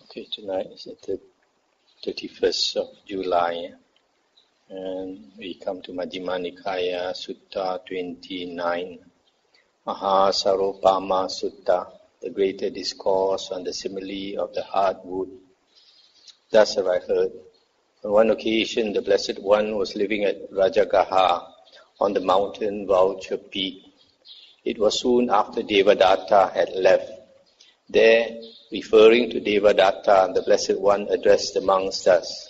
Okay, tonight is the 31st of July, and we come to Majjhima Nikaya, Sutta 29, Mahasaropama Sutta, the greater discourse on the simile of the hardwood. Thus have I heard. On one occasion, the Blessed One was living at Rajagaha on the mountain Vulture Peak. It was soon after Devadatta had left. There, referring to Devadatta, the Blessed One addressed the monks thus: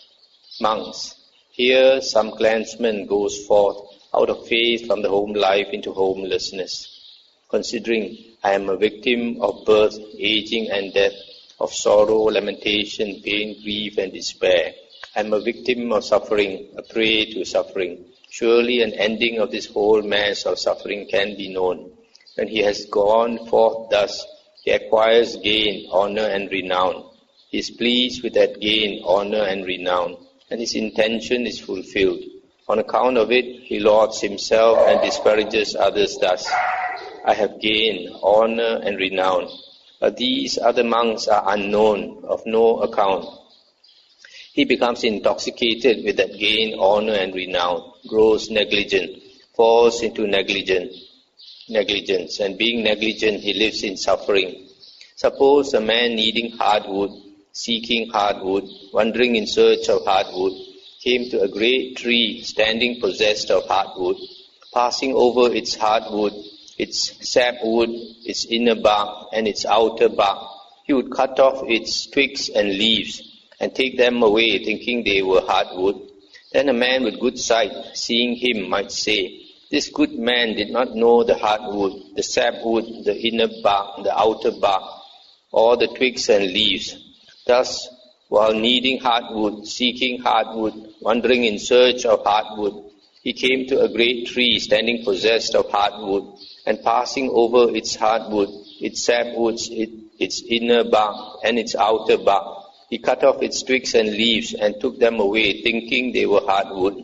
Monks, here some clansman goes forth out of faith from the home life into homelessness. Considering I am a victim of birth, aging and death, of sorrow, lamentation, pain, grief and despair. I am a victim of suffering, a prey to suffering. Surely an ending of this whole mass of suffering can be known. When he has gone forth thus, he acquires gain, honor and renown. He is pleased with that gain, honor and renown, and his intention is fulfilled. On account of it, he lauds himself and disparages others thus: I have gain, honor and renown, but these other monks are unknown, of no account. He becomes intoxicated with that gain, honor and renown, grows negligent, falls into negligence, and being negligent, he lives in suffering. Suppose a man needing hardwood, seeking hardwood, wandering in search of hardwood, came to a great tree standing possessed of hardwood, passing over its hardwood, its sapwood, its inner bark and its outer bark. He would cut off its twigs and leaves and take them away, thinking they were hardwood. Then a man with good sight, seeing him, might say, this good man did not know the hardwood, the sapwood, the inner bark, the outer bark, or the twigs and leaves. Thus, while needing hardwood, seeking hardwood, wandering in search of hardwood, he came to a great tree standing possessed of hardwood, and passing over its hardwood, its sapwoods, its inner bark and its outer bark, he cut off its twigs and leaves and took them away, thinking they were hardwood.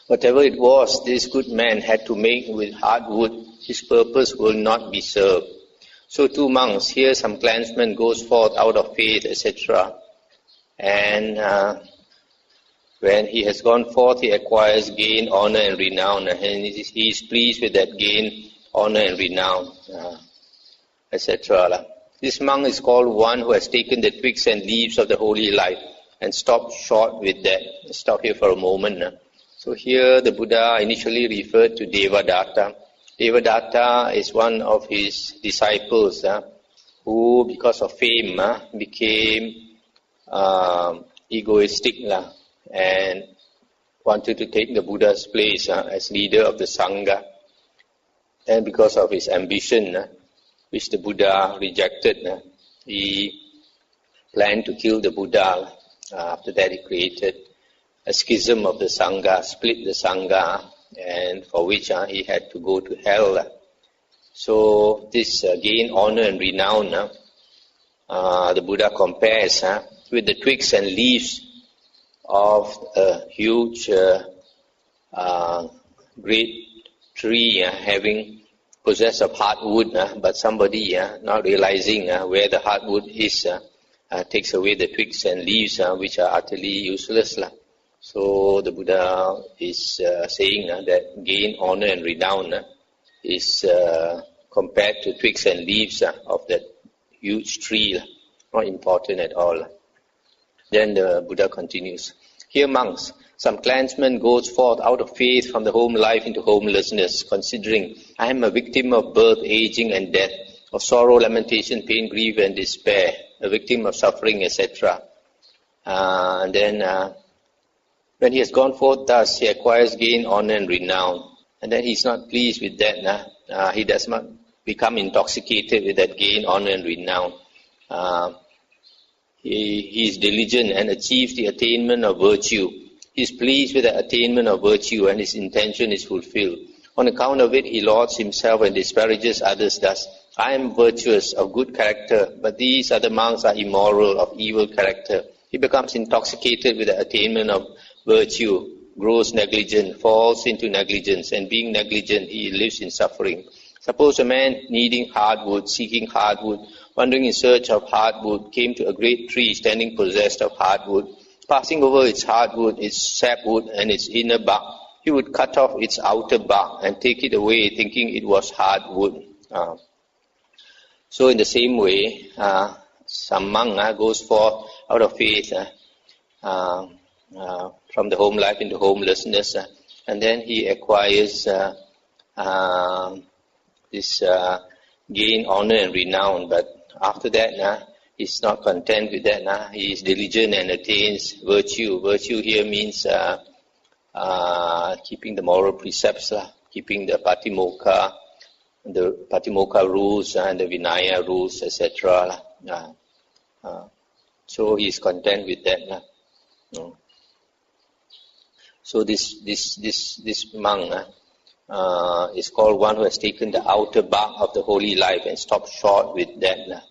Whatever it was this good man had to make with hardwood, his purpose will not be served. So too monks, here some clansman goes forth out of faith, etc. And when he has gone forth, he acquires gain, honor and renown, and he is pleased with that gain, honor and renown, etc. This monk is called one who has taken the twigs and leaves of the holy life and stopped short with that. Stop here for a moment. So here the Buddha initially referred to Devadatta. Devadatta is one of his disciples who, because of fame, became egoistic and wanted to take the Buddha's place as leader of the Sangha. And because of his ambition, which the Buddha rejected, he planned to kill the Buddha. After that, he created a schism of the Sangha, split the Sangha, and for which he had to go to hell. So this gain, honor and renown, the Buddha compares with the twigs and leaves of a huge, great tree having possessed of hardwood, but somebody not realizing where the hardwood is takes away the twigs and leaves which are utterly useless. So the Buddha is saying that gain, honor and renown is compared to twigs and leaves of that huge tree, not important at all. Then the Buddha continues, here monks, some clansman goes forth out of faith from the home life into homelessness, considering I am a victim of birth, aging and death, of sorrow, lamentation, pain, grief and despair, a victim of suffering, etc. And then when he has gone forth thus, he acquires gain, honor and renown. And then he is not pleased with that. He does not become intoxicated with that gain, honor and renown. He is diligent and achieves the attainment of virtue. He is pleased with the attainment of virtue and his intention is fulfilled. On account of it, he lauds himself and disparages others thus: I am virtuous, of good character, but these other monks are immoral, of evil character. He becomes intoxicated with the attainment of virtue, grows negligent, falls into negligence, and being negligent, he lives in suffering. Suppose a man needing hardwood, seeking hardwood, wandering in search of hardwood, came to a great tree standing possessed of hardwood. Passing over its hardwood, its sapwood, and its inner bark, he would cut off its outer bark and take it away, thinking it was hardwood. So in the same way, some monk goes forth out of faith from the home life into homelessness, and then he acquires this gain, honor and renown. But after that, he's not content with that. He is diligent and attains virtue. Virtue here means keeping the moral precepts, keeping the Patimokkha rules and the Vinaya rules, etc. So he is content with that. So this monk is called one who has taken the outer bark of the holy life and stopped short with that.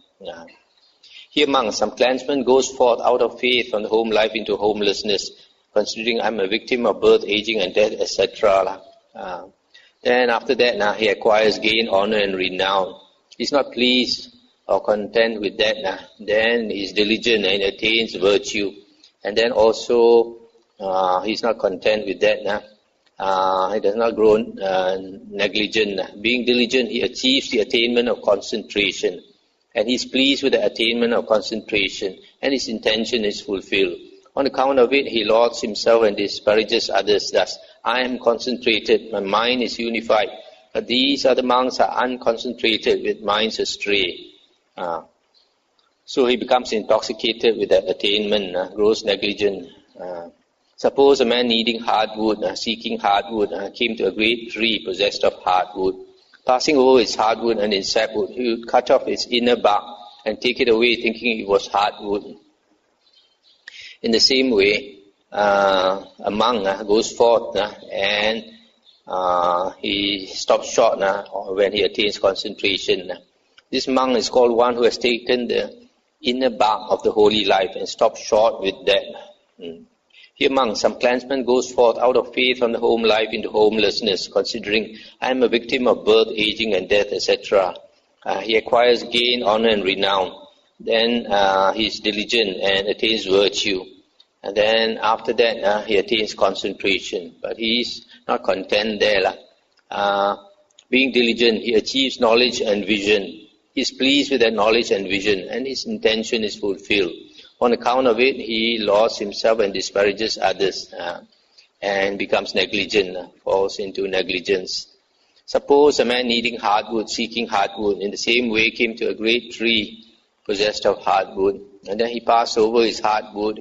Here monk, some clansman goes forth out of faith from the home life into homelessness, considering I'm a victim of birth, aging and death, etc. Then after that, he acquires gain, honor and renown. He's not pleased or content with that. Then he's diligent and attains virtue. And then also he's not content with that. He does not grow negligent. Being diligent, he achieves the attainment of concentration. And he's pleased with the attainment of concentration. And his intention is fulfilled. On account of it, he lauds himself and disparages others. Thus, I am concentrated, my mind is unified. But these other monks are unconcentrated with minds astray. So he becomes intoxicated with that attainment, grows negligent. Suppose a man needing hardwood, seeking hardwood, came to a great tree possessed of hardwood. Passing over its hardwood and its sapwood, he would cut off its inner bark and take it away, thinking it was hardwood. In the same way, a monk goes forth and he stops short when he attains concentration. This monk is called one who has taken the inner bark of the holy life and stopped short with that. Here monk, some clansman goes forth out of faith from the home life into homelessness, considering I am a victim of birth, aging and death, etc. He acquires gain, honor and renown. Then he is diligent and attains virtue. And then after that, he attains concentration. But he is not content there. Being diligent, he achieves knowledge and vision. He is pleased with that knowledge and vision, and his intention is fulfilled. On account of it, he lost himself and disparages others, and becomes negligent, falls into negligence. Suppose a man needing hardwood, seeking hardwood, in the same way came to a great tree possessed of hardwood, and then he passed over his hardwood,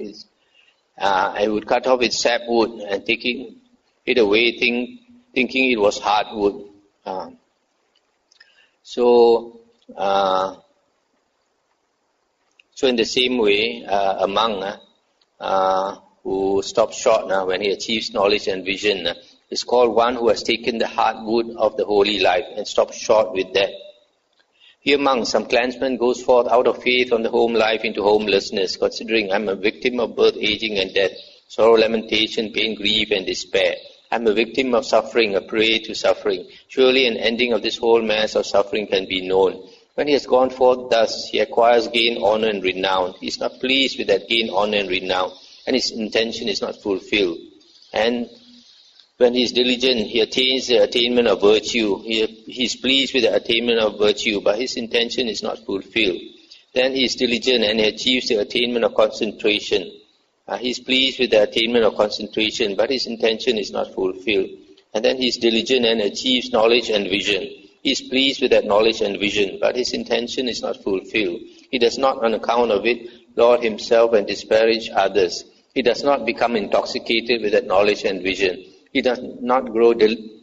I would cut off its sapwood and taking it away, thinking it was hardwood. So in the same way, a monk who stops short when he achieves knowledge and vision is called one who has taken the hardwood of the holy life and stopped short with that. Here monk, some clansman goes forth out of faith from the home life into homelessness, considering I am a victim of birth, aging and death, sorrow, lamentation, pain, grief and despair. I am a victim of suffering, a prey to suffering. Surely an ending of this whole mass of suffering can be known. When he has gone forth thus, he acquires gain, honor and renown. He is not pleased with that gain, honor and renown, and his intention is not fulfilled. And when he is diligent, he attains the attainment of virtue. He is pleased with the attainment of virtue, but his intention is not fulfilled. Then he is diligent and he achieves the attainment of concentration. He is pleased with the attainment of concentration, but his intention is not fulfilled. And then he is diligent and achieves knowledge and vision. He is pleased with that knowledge and vision, but his intention is not fulfilled. He does not, on account of it, laud himself and disparage others. He does not become intoxicated with that knowledge and vision. He does not grow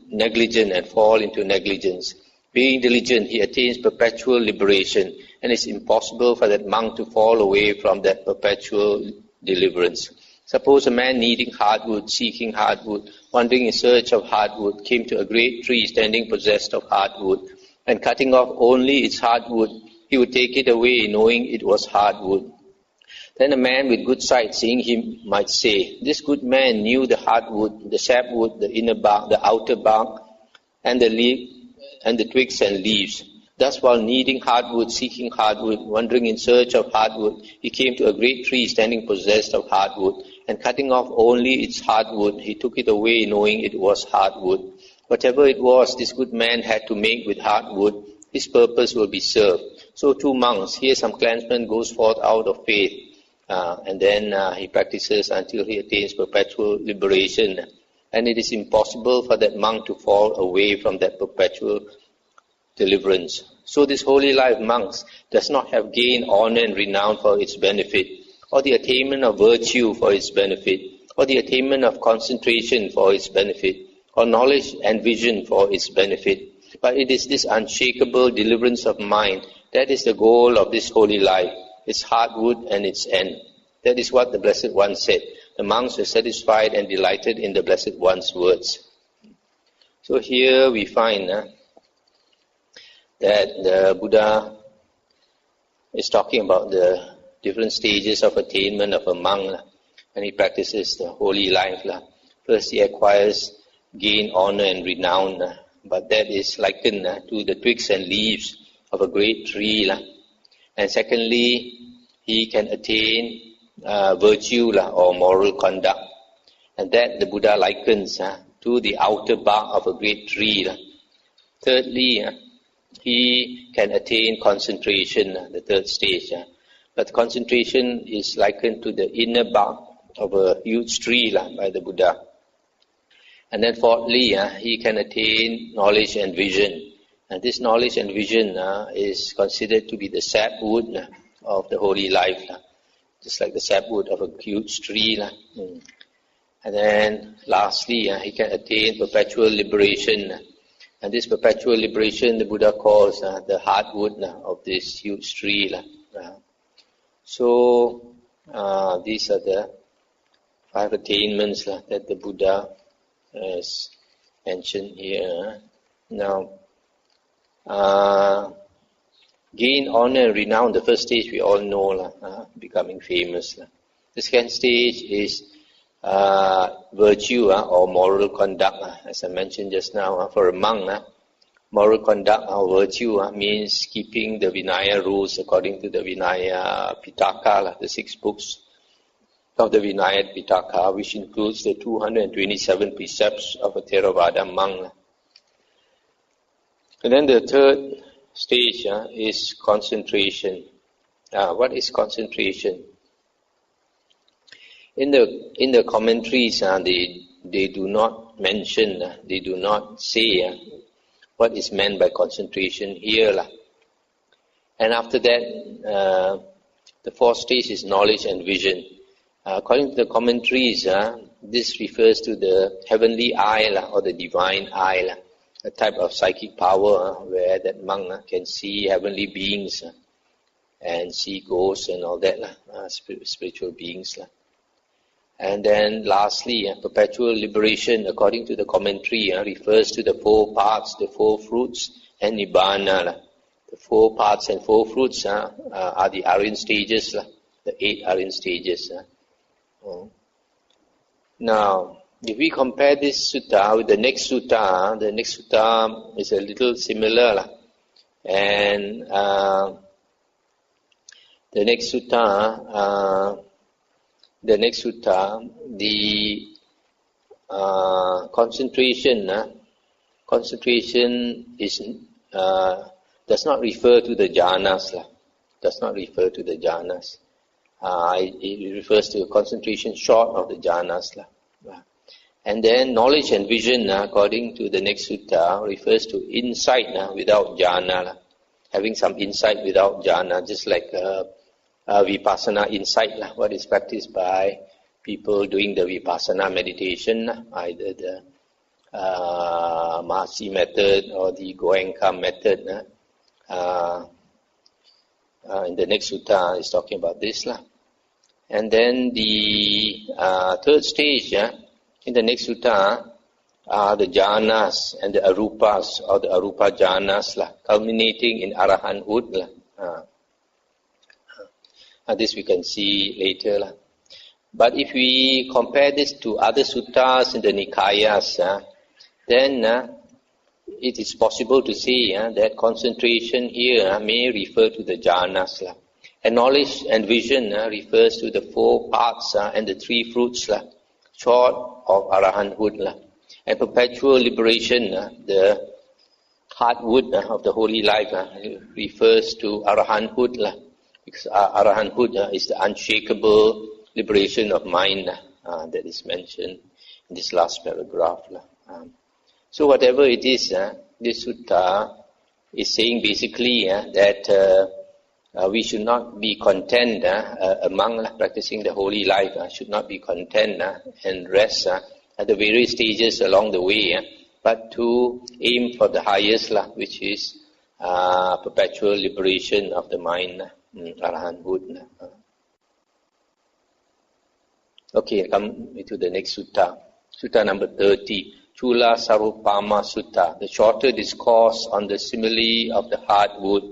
negligent and fall into negligence. Being diligent, he attains perpetual liberation, and it's impossible for that monk to fall away from that perpetual deliverance. Suppose a man needing hardwood, seeking hardwood, wandering in search of hardwood, came to a great tree standing possessed of hardwood, and cutting off only its hardwood, he would take it away, knowing it was hardwood. Then a man with good sight, seeing him, might say, this good man knew the hardwood, the sapwood, the inner bark, the outer bark, and the twigs and leaves. Thus, while needing hardwood, seeking hardwood, wandering in search of hardwood, he came to a great tree standing possessed of hardwood, and cutting off only its hardwood, he took it away, knowing it was hardwood. Whatever it was this good man had to make with hardwood, his purpose will be served. So too monks, here some clansman goes forth out of faith, and then he practices until he attains perpetual liberation. And it is impossible for that monk to fall away from that perpetual deliverance. So this holy life, monks, does not have gain, honor and renown for its benefit, or the attainment of virtue for its benefit, or the attainment of concentration for its benefit, or knowledge and vision for its benefit. But it is this unshakable deliverance of mind that is the goal of this holy life, its hardwood and its end. That is what the Blessed One said. The monks were satisfied and delighted in the Blessed One's words. So here we find that the Buddha is talking about the different stages of attainment of a monk when he practices the holy life. First, he acquires gain, honor and renown, but that is likened to the twigs and leaves of a great tree. And secondly, he can attain virtue or moral conduct, and that the Buddha likens to the outer bark of a great tree. Thirdly, he can attain concentration, the third stage. But concentration is likened to the inner bark of a huge tree by the Buddha. And then fourthly, he can attain knowledge and vision. And this knowledge and vision is considered to be the sapwood of the holy life, just like the sapwood of a huge tree. And then lastly, he can attain perpetual liberation. And this perpetual liberation, the Buddha calls the hardwood of this huge tree. So these are the 5 attainments that the Buddha has mentioned here. Now, gain, honor and renown, the first stage we all know, becoming famous. The second stage is virtue or moral conduct. As I mentioned just now, for a monk, moral conduct or virtue means keeping the Vinaya rules according to the Vinaya Pitaka, the 6 books of the Vinaya Pitaka, which includes the 227 precepts of a Theravada monk. And then the third stage is concentration. What is concentration? In the commentaries, they do not mention, they do not say what is meant by concentration here. And after that, the fourth stage is knowledge and vision. According to the commentaries, this refers to the heavenly eye or the divine eye, a type of psychic power where that monk can see heavenly beings and see ghosts and all that, spiritual beings. And then lastly, perpetual liberation, according to the commentary, refers to the 4 parts, the 4 fruits and Nibbana. The 4 parts and 4 fruits are the Aryan stages, the 8 Aryan stages. Now, if we compare this sutta with the next sutta is a little similar. And the next sutta, the concentration is does not refer to the jhanas. Does not refer to the jhanas. It refers to concentration short of the jhanas. And then knowledge and vision, according to the next sutta, refers to insight without jhana. Having some insight without jhana, just like vipassana insight, what is practiced by people doing the vipassana meditation, either the Mahasi method or the Goenka method. In the next sutta is talking about this. And then the third stage, in the next sutta, are the jhanas and the arupas or the arupa jhanas, culminating in arahanthood. This we can see later. But if we compare this to other suttas in the Nikayas, then it is possible to say that concentration here may refer to the jhanas. And knowledge and vision refers to the 4 paths and the 3 fruits, short of arahanthood. And perpetual liberation, the hardwood of the holy life, refers to arahanthood. Because arahanthood is the unshakable liberation of mind that is mentioned in this last paragraph. So whatever it is, this sutta is saying basically that we should not be content among practicing the holy life, should not be content and rest at the various stages along the way, but to aim for the highest, which is perpetual liberation of the mind, arahanthood. Okay, come to the next sutta. Sutta number 30, Culasaropama Sutta, the shorter discourse on the simile of the hardwood.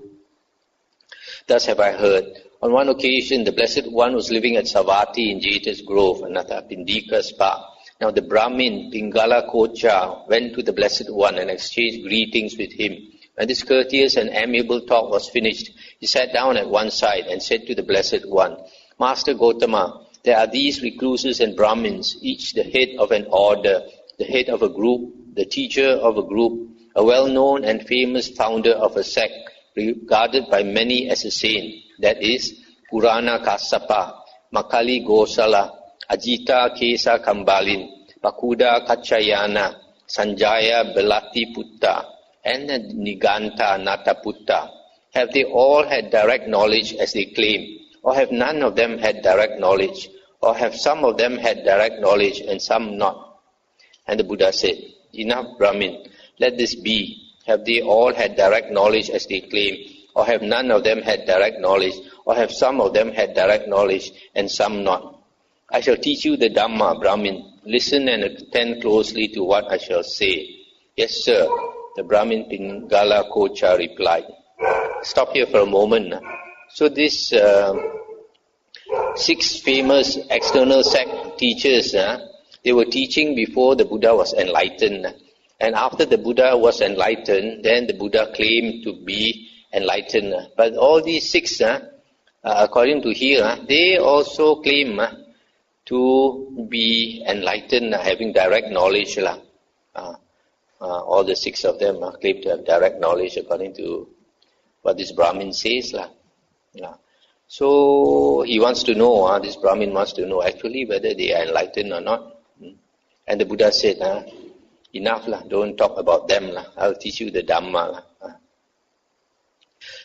Thus have I heard. On one occasion, the Blessed One was living at Savatthi in Jeta's Grove, Anatha Pindika's park. Now the Brahmin, Pingala Kocha, went to the Blessed One and exchanged greetings with him. When this courteous and amiable talk was finished, he sat down at one side and said to the Blessed One, Master Gotama, there are these recluses and Brahmins, each the head of an order, the head of a group, the teacher of a group, a well-known and famous founder of a sect, regarded by many as a saint, that is, Purana Kassapa, Makali Gosala, Ajita Kesa Kambalin, Pakuda Kachayana, Sanjaya Belati Putta, and Niganta Nataputta. Have they all had direct knowledge as they claim, or have none of them had direct knowledge, or have some of them had direct knowledge and some not? And the Buddha said, Enough, Brahmin, let this be. Have they all had direct knowledge as they claim, or have none of them had direct knowledge, or have some of them had direct knowledge and some not? I shall teach you the Dhamma, Brahmin. Listen and attend closely to what I shall say. Yes, sir, the Brahmin Pingala Kocha replied. Stop here for a moment. So this 6 famous external sect teachers, they were teaching before the Buddha was enlightened. And after the Buddha was enlightened, then the Buddha claimed to be enlightened. But all these 6, according to here, they also claim to be enlightened, having direct knowledge. All the 6 of them claim to have direct knowledge according to what this Brahmin says. So he wants to know, this Brahmin wants to know actually whether they are enlightened or not. And the Buddha said, enough, don't talk about them. I'll teach you the Dhamma.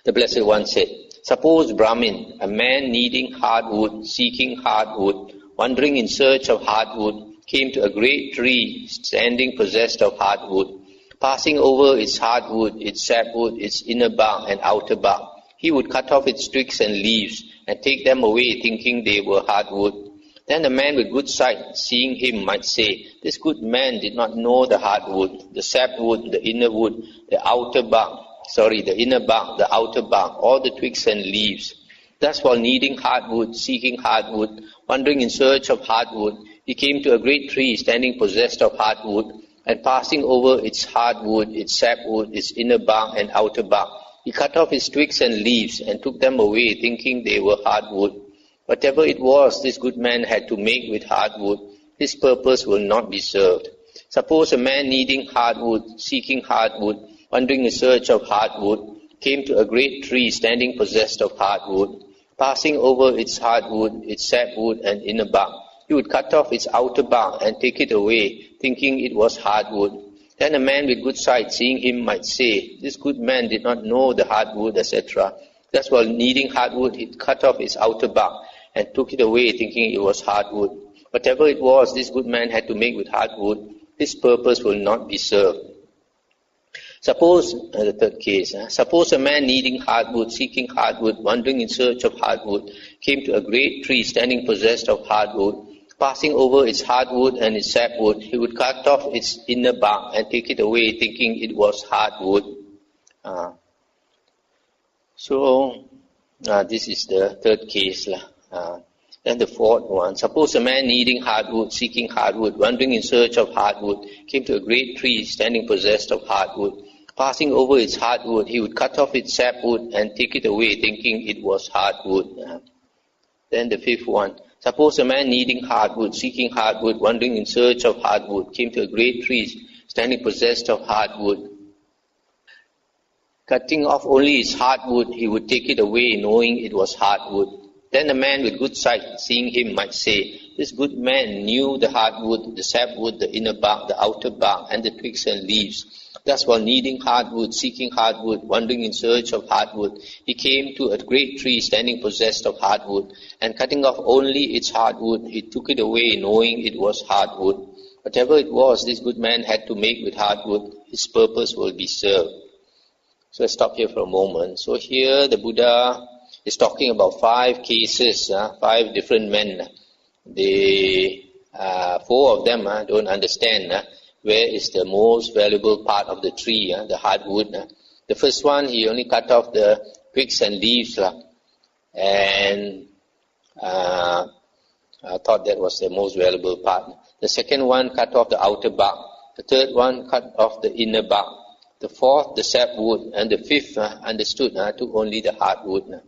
The Blessed One said, suppose Brahmin, a man needing hardwood, seeking hardwood, wandering in search of hardwood, came to a great tree standing possessed of hardwood. Passing over its hardwood, its sapwood, its inner bark and outer bark, he would cut off its twigs and leaves and take them away, thinking they were hardwood. Then the man with good sight, seeing him, might say, this good man did not know the hardwood, the sapwood, the inner wood, the outer bark, the inner bark, the outer bark, all the twigs and leaves. Thus, while needing hardwood, seeking hardwood, wandering in search of hardwood, he came to a great tree standing possessed of hardwood, and passing over its hardwood, its sapwood, its inner bark and outer bark, he cut off its twigs and leaves and took them away, thinking they were hardwood. Whatever it was this good man had to make with hardwood, his purpose will not be served. Suppose a man needing hardwood, seeking hardwood, wandering in search of hardwood, came to a great tree standing possessed of hardwood. Passing over its hardwood, its sapwood and inner bark, he would cut off its outer bark and take it away, thinking it was hardwood. Then a man with good sight, seeing him, might say, this good man did not know the hardwood, etc. Thus, while needing hardwood, he cut off its outer bark and took it away, thinking it was hardwood. Whatever it was this good man had to make with hardwood, his purpose will not be served. Suppose, the third case, suppose a man needing hardwood, seeking hardwood, wandering in search of hardwood, came to a great tree standing possessed of hardwood. Passing over its hardwood and its sapwood, he would cut off its inner bark and take it away, thinking it was hardwood. So, this is the third case. Then the fourth one, suppose a man needing hardwood, seeking hardwood, wandering in search of hardwood, came to a great tree standing possessed of hardwood. Passing over its hardwood, he would cut off its sapwood and take it away, thinking it was hardwood. Then the fifth one, suppose a man needing hardwood, seeking hardwood, wandering in search of hardwood, came to a great tree standing possessed of hardwood. Cutting off only its hardwood, he would take it away, knowing it was hardwood. Then a man with good sight, seeing him, might say, this good man knew the hardwood, the sapwood, the inner bark, the outer bark, and the twigs and leaves. Thus, while needing hardwood, seeking hardwood, wandering in search of hardwood, he came to a great tree standing possessed of hardwood, and cutting off only its hardwood, he took it away, knowing it was hardwood. Whatever it was this good man had to make with hardwood, his purpose will be served. So let's stop here for a moment. So here the Buddha is talking about 5 cases, 5 different men. They, 4 of them don't understand where is the most valuable part of the tree, the hardwood. The first one, he only cut off the twigs and leaves, and thought that was the most valuable part. The second one cut off the outer bark. The third one cut off the inner bark. The fourth, the sapwood, and the fifth understood took only the hardwood.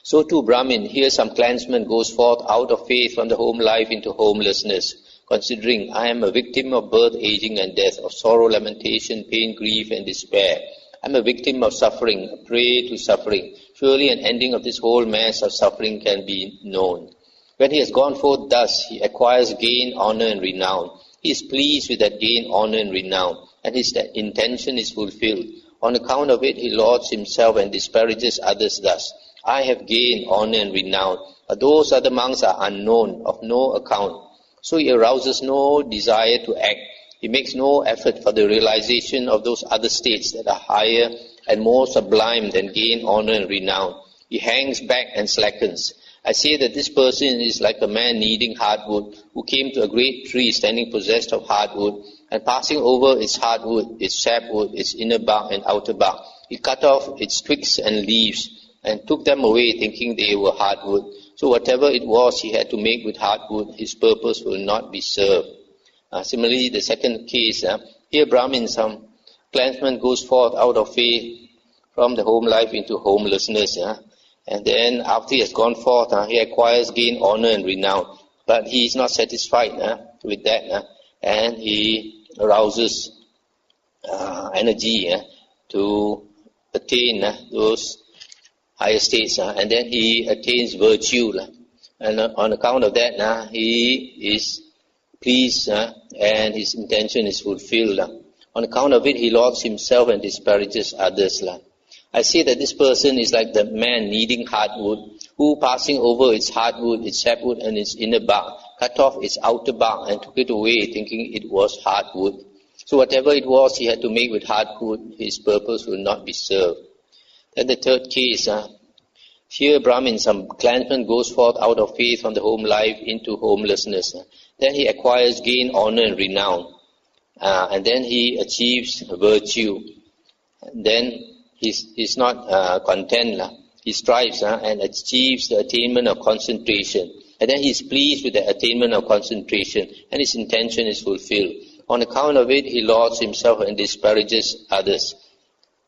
So too, Brahmin, here some clansman goes forth out of faith from the home life into homelessness, considering I am a victim of birth, aging, and death, of sorrow, lamentation, pain, grief, and despair. I am a victim of suffering, a prey to suffering. Surely an ending of this whole mass of suffering can be known. When he has gone forth thus, he acquires gain, honor, and renown. He is pleased with that gain, honor, and renown, and his intention is fulfilled. On account of it, he lauds himself and disparages others thus. I have gain, honor, and renown, but those other monks are unknown, of no account. So he arouses no desire to act. He makes no effort for the realization of those other states that are higher and more sublime than gain, honor, and renown. He hangs back and slackens. I say that this person is like a man needing hardwood, who came to a great tree standing possessed of hardwood, and passing over its hardwood, its sapwood, its inner bark and outer bark, he cut off its twigs and leaves, and took them away, thinking they were hardwood. So whatever it was he had to make with hardwood, his purpose will not be served. Similarly, the second case, here Brahmin, some clansman goes forth out of faith from the home life into homelessness, and then after he has gone forth, he acquires gain, honor, and renown. But he is not satisfied with that, and he arouses energy to attain those higher states, and then he attains virtue, and on account of that, he is pleased, and his intention is fulfilled. On account of it, he lauds himself and disparages others. I say that this person is like the man needing hardwood, who passing over its hardwood, its sapwood, and its inner bark, cut off its outer bark and took it away, thinking it was hardwood. So whatever it was he had to make with hardwood, his purpose will not be served. Then the third case, here Brahmin, some clansman goes forth out of faith from the home life into homelessness. Then he acquires gain, honor, and renown. And then he achieves virtue. And then he's not content. He strives and achieves the attainment of concentration. And then he's pleased with the attainment of concentration, and his intention is fulfilled. On account of it, he lauds himself and disparages others.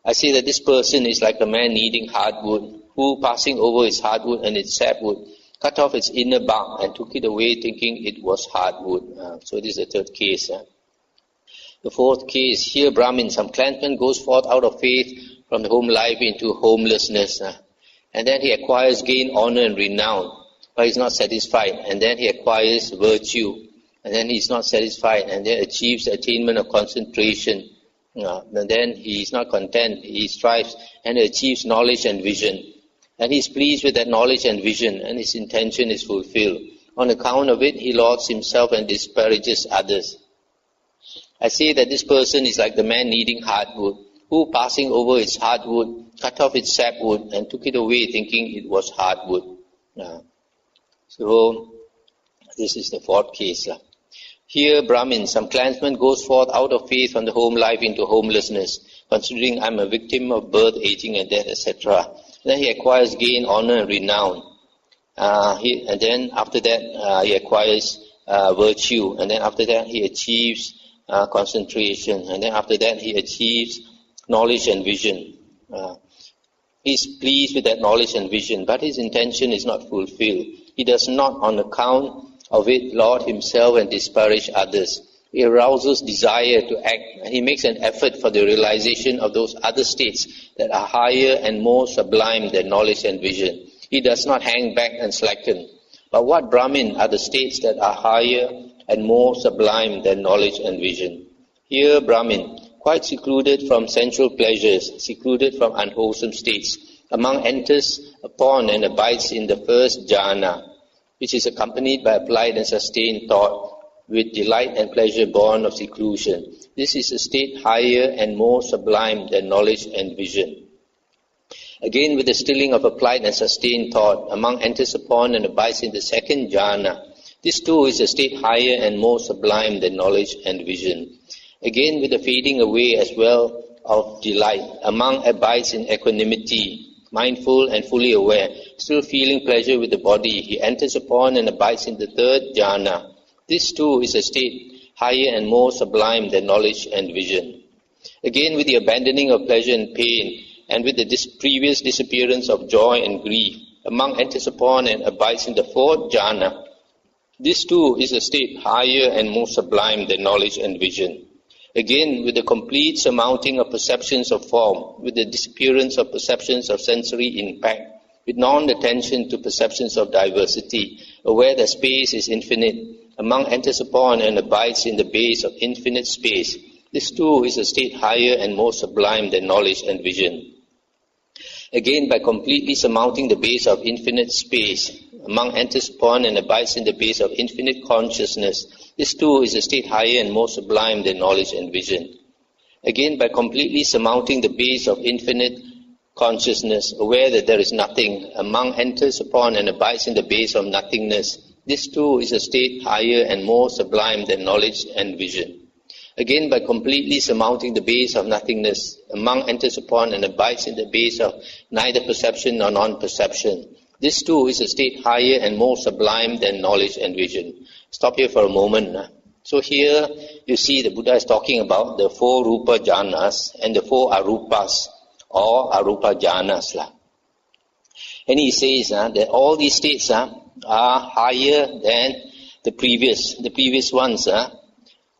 I say that this person is like a man needing hardwood, who passing over its hardwood and its sapwood, cut off its inner bark and took it away, thinking it was hardwood. So this is the third case. The fourth case, here Brahmin, some clansman goes forth out of faith from the home life into homelessness. And then he acquires gain, honor, and renown, but he's not satisfied. And then he acquires virtue. And then he's not satisfied, and then achieves the attainment of concentration. And then he is not content. He strives and achieves knowledge and vision. And he is pleased with that knowledge and vision, and his intention is fulfilled. On account of it, he lauds himself and disparages others. I say that this person is like the man needing hardwood, who passing over its hardwood, cut off its sapwood, and took it away, thinking it was hardwood. So this is the fourth case. Here Brahmin, some clansman goes forth out of faith from the home life into homelessness, considering I am a victim of birth, aging, and death, etc. Then he acquires gain, honor, and renown. And then after that, he acquires virtue, and then after that he achieves concentration, and then after that he achieves knowledge and vision. He's pleased with that knowledge and vision, but his intention is not fulfilled. He does not, on account of it, laud himself and disparage others. He arouses desire to act, and he makes an effort for the realization of those other states that are higher and more sublime than knowledge and vision. He does not hang back and slacken. But what Brahmin are the states that are higher and more sublime than knowledge and vision? Here Brahmin, quite secluded from sensual pleasures, secluded from unwholesome states, among enters upon and abides in the first jhana, which is accompanied by applied and sustained thought, with delight and pleasure born of seclusion. This is a state higher and more sublime than knowledge and vision. Again, with the stilling of applied and sustained thought, among enters upon and abides in the second jhana. This too is a state higher and more sublime than knowledge and vision. Again, with the fading away as well of delight, among abides in equanimity, mindful and fully aware, still feeling pleasure with the body, he enters upon and abides in the third jhana. This too is a state higher and more sublime than knowledge and vision. Again, with the abandoning of pleasure and pain, and with the previous disappearance of joy and grief, among enters upon and abides in the fourth jhana. This too is a state higher and more sublime than knowledge and vision. Again, with the complete surmounting of perceptions of form, with the disappearance of perceptions of sensory impact, with non-attention to perceptions of diversity, aware that space is infinite, among enters upon and abides in the base of infinite space. This too is a state higher and more sublime than knowledge and vision. Again, by completely surmounting the base of infinite space, among enters upon and abides in the base of infinite consciousness. This too is a state higher and more sublime than knowledge and vision. Again, by completely surmounting the base of infinite consciousness, aware that there is nothing, among enters upon and abides in the base of nothingness. This too is a state higher and more sublime than knowledge and vision. Again, by completely surmounting the base of nothingness, among enters upon and abides in the base of neither perception nor non-perception. This too is a state higher and more sublime than knowledge and vision. Stop here for a moment. So here you see the Buddha is talking about the 4 rupa jhanas and the 4 arupas or arupa jhanas. And he says that all these states are higher than the previous ones.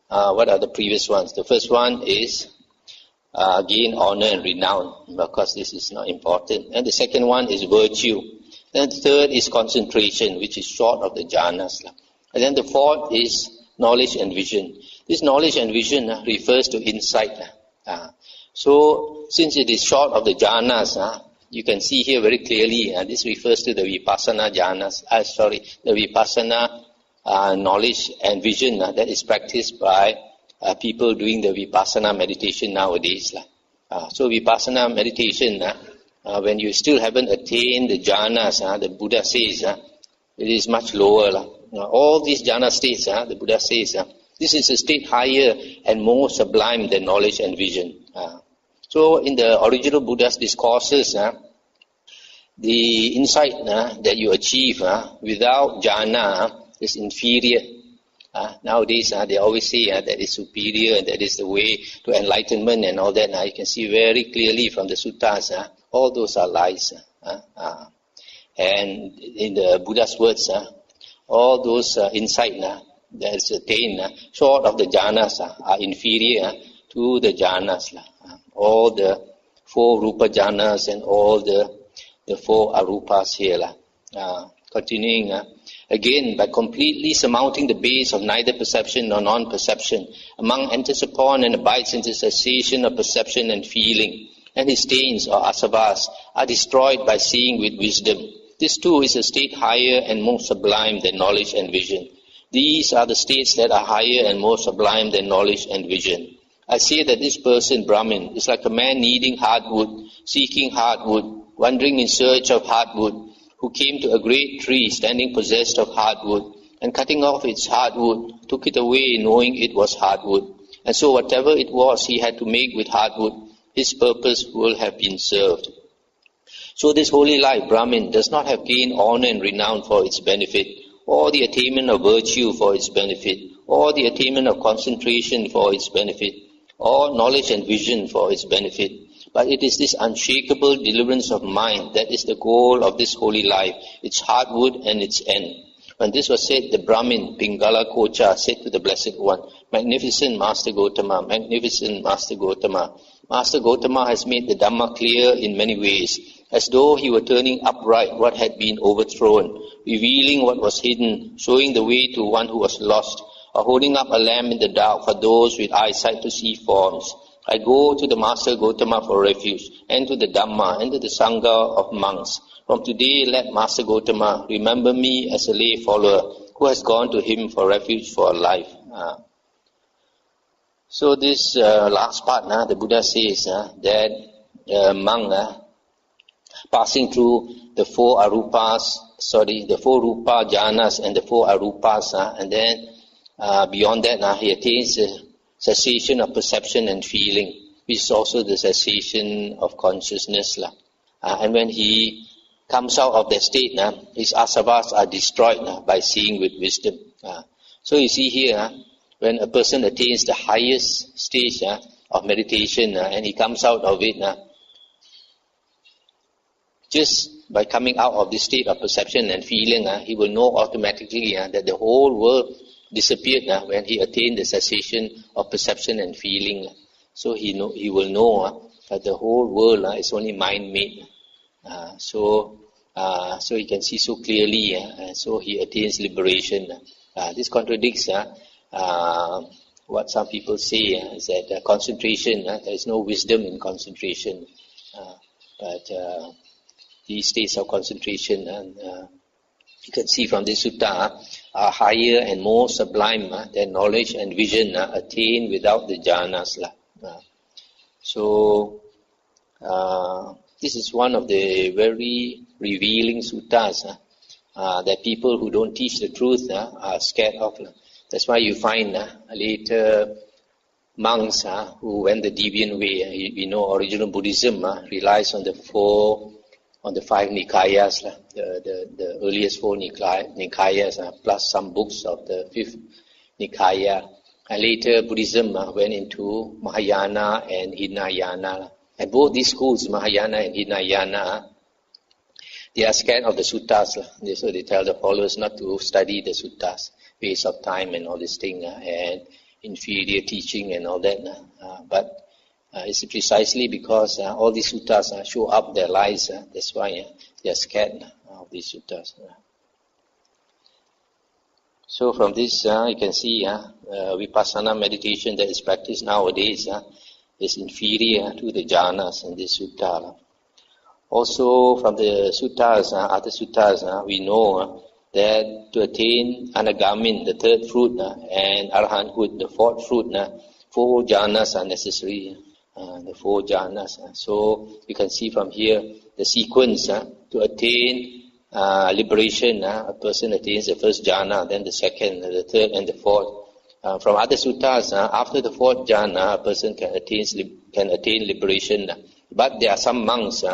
What are the previous ones? The first one is gain, honor and renown, because this is not important. And the second one is virtue. Then the third is concentration, which is short of the jhanas. And then the fourth is knowledge and vision. This knowledge and vision refers to insight. So since it is short of the jhanas, you can see here very clearly, this refers to the vipassana jhanas, the vipassana knowledge and vision that is practiced by people doing the vipassana meditation nowadays. So vipassana meditation, when you still haven't attained the jhanas, the Buddha says it is much lower. All these jhana states, the Buddha says, this is a state higher and more sublime than knowledge and vision. So in the original Buddha's discourses, the insight that you achieve without jhana is inferior. Nowadays, they always say that is superior, that is the way to enlightenment and all that. You can see very clearly from the suttas, all those are lies. And in the Buddha's words, all those insight that is attained short of the jhanas are inferior to the jhanas. All the 4 rupa jhanas and all the 4 arupas here. Continuing, again, by completely surmounting the base of neither perception nor non-perception, among enters upon and abides in the cessation of perception and feeling, and his stains or asavas are destroyed by seeing with wisdom. This too is a state higher and more sublime than knowledge and vision. These are the states that are higher and more sublime than knowledge and vision. I say that this person, Brahmin, is like a man needing hardwood, seeking hardwood, wandering in search of hardwood, who came to a great tree standing possessed of hardwood, and cutting off its hardwood, took it away knowing it was hardwood. And so whatever it was he had to make with hardwood, his purpose will have been served. So this holy life, Brahmin, does not have gained honor and renown for its benefit, or the attainment of virtue for its benefit, or the attainment of concentration for its benefit, or knowledge and vision for its benefit. But it is this unshakable deliverance of mind that is the goal of this holy life, its hardwood and its end. When this was said, the Brahmin, Pingala Kocha, said to the Blessed One, Magnificent Master Gotama, magnificent Master Gotama. Master Gotama has made the Dhamma clear in many ways, as though he were turning upright what had been overthrown, revealing what was hidden, showing the way to one who was lost, or holding up a lamp in the dark for those with eyesight to see forms. I go to the Master Gotama for refuge, and to the Dhamma, and to the Sangha of monks. From today, let Master Gotama remember me as a lay follower who has gone to him for refuge for life. So this last part, the Buddha says that a monk passing through the four rupa jhanas and the four arupas, and then beyond that, he attains the cessation of perception and feeling, which is also the cessation of consciousness. And when he comes out of that state, his asavas are destroyed by seeing with wisdom. So you see here, when a person attains the highest stage of meditation and he comes out of it, just by coming out of this state of perception and feeling, he will know automatically that the whole world disappeared when he attained the cessation of perception and feeling. So he will know that the whole world is only mind-made. So he can see so clearly, and so he attains liberation. This contradicts what some people say is that concentration, there is no wisdom in concentration. But these states of concentration, you can see from this sutta, are higher and more sublime than knowledge and vision attained without the jhanas. So this is one of the very revealing suttas that people who don't teach the truth are scared of. That's why you find later monks who went the deviant way. We know original Buddhism relies on the five Nikayas, the earliest four Nikayas, plus some books of the fifth Nikaya. And later Buddhism went into Mahayana and Hinayana. And both these schools, Mahayana and Hinayana, they are scared of the suttas. So they tell the followers not to study the suttas, waste of time and all this thing, and inferior teaching and all that. But it's precisely because all these suttas show up their lies. That's why they are scared of these suttas. So from this you can see vipassana meditation that is practiced nowadays is inferior to the jhanas in this sutta. Also from the suttas, other suttas, we know that to attain anagamin, the third fruit, and arahanthood, the fourth fruit, 4 jhanas are necessary. The 4 jhanas. So you can see from here the sequence to attain liberation. A person attains the first jhana, then the second, the third, and the fourth. From other suttas, after the 4th jhana, a person can attain liberation. But there are some monks,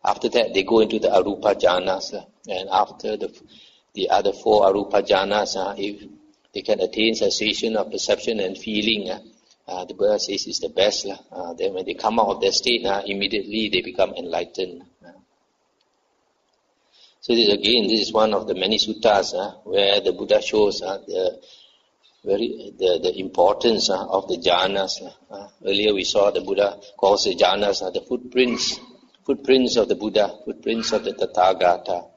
after that they go into the arupa jhanas. And after the other 4 arupa jhanas, if they can attain cessation of perception and feeling, the Buddha says is the best. Then when they come out of that state, immediately they become enlightened. So this is one of the many suttas where the Buddha shows the importance of the jhanas. Earlier we saw the Buddha calls the jhanas the footprints of the Buddha, footprints of the Tathagata.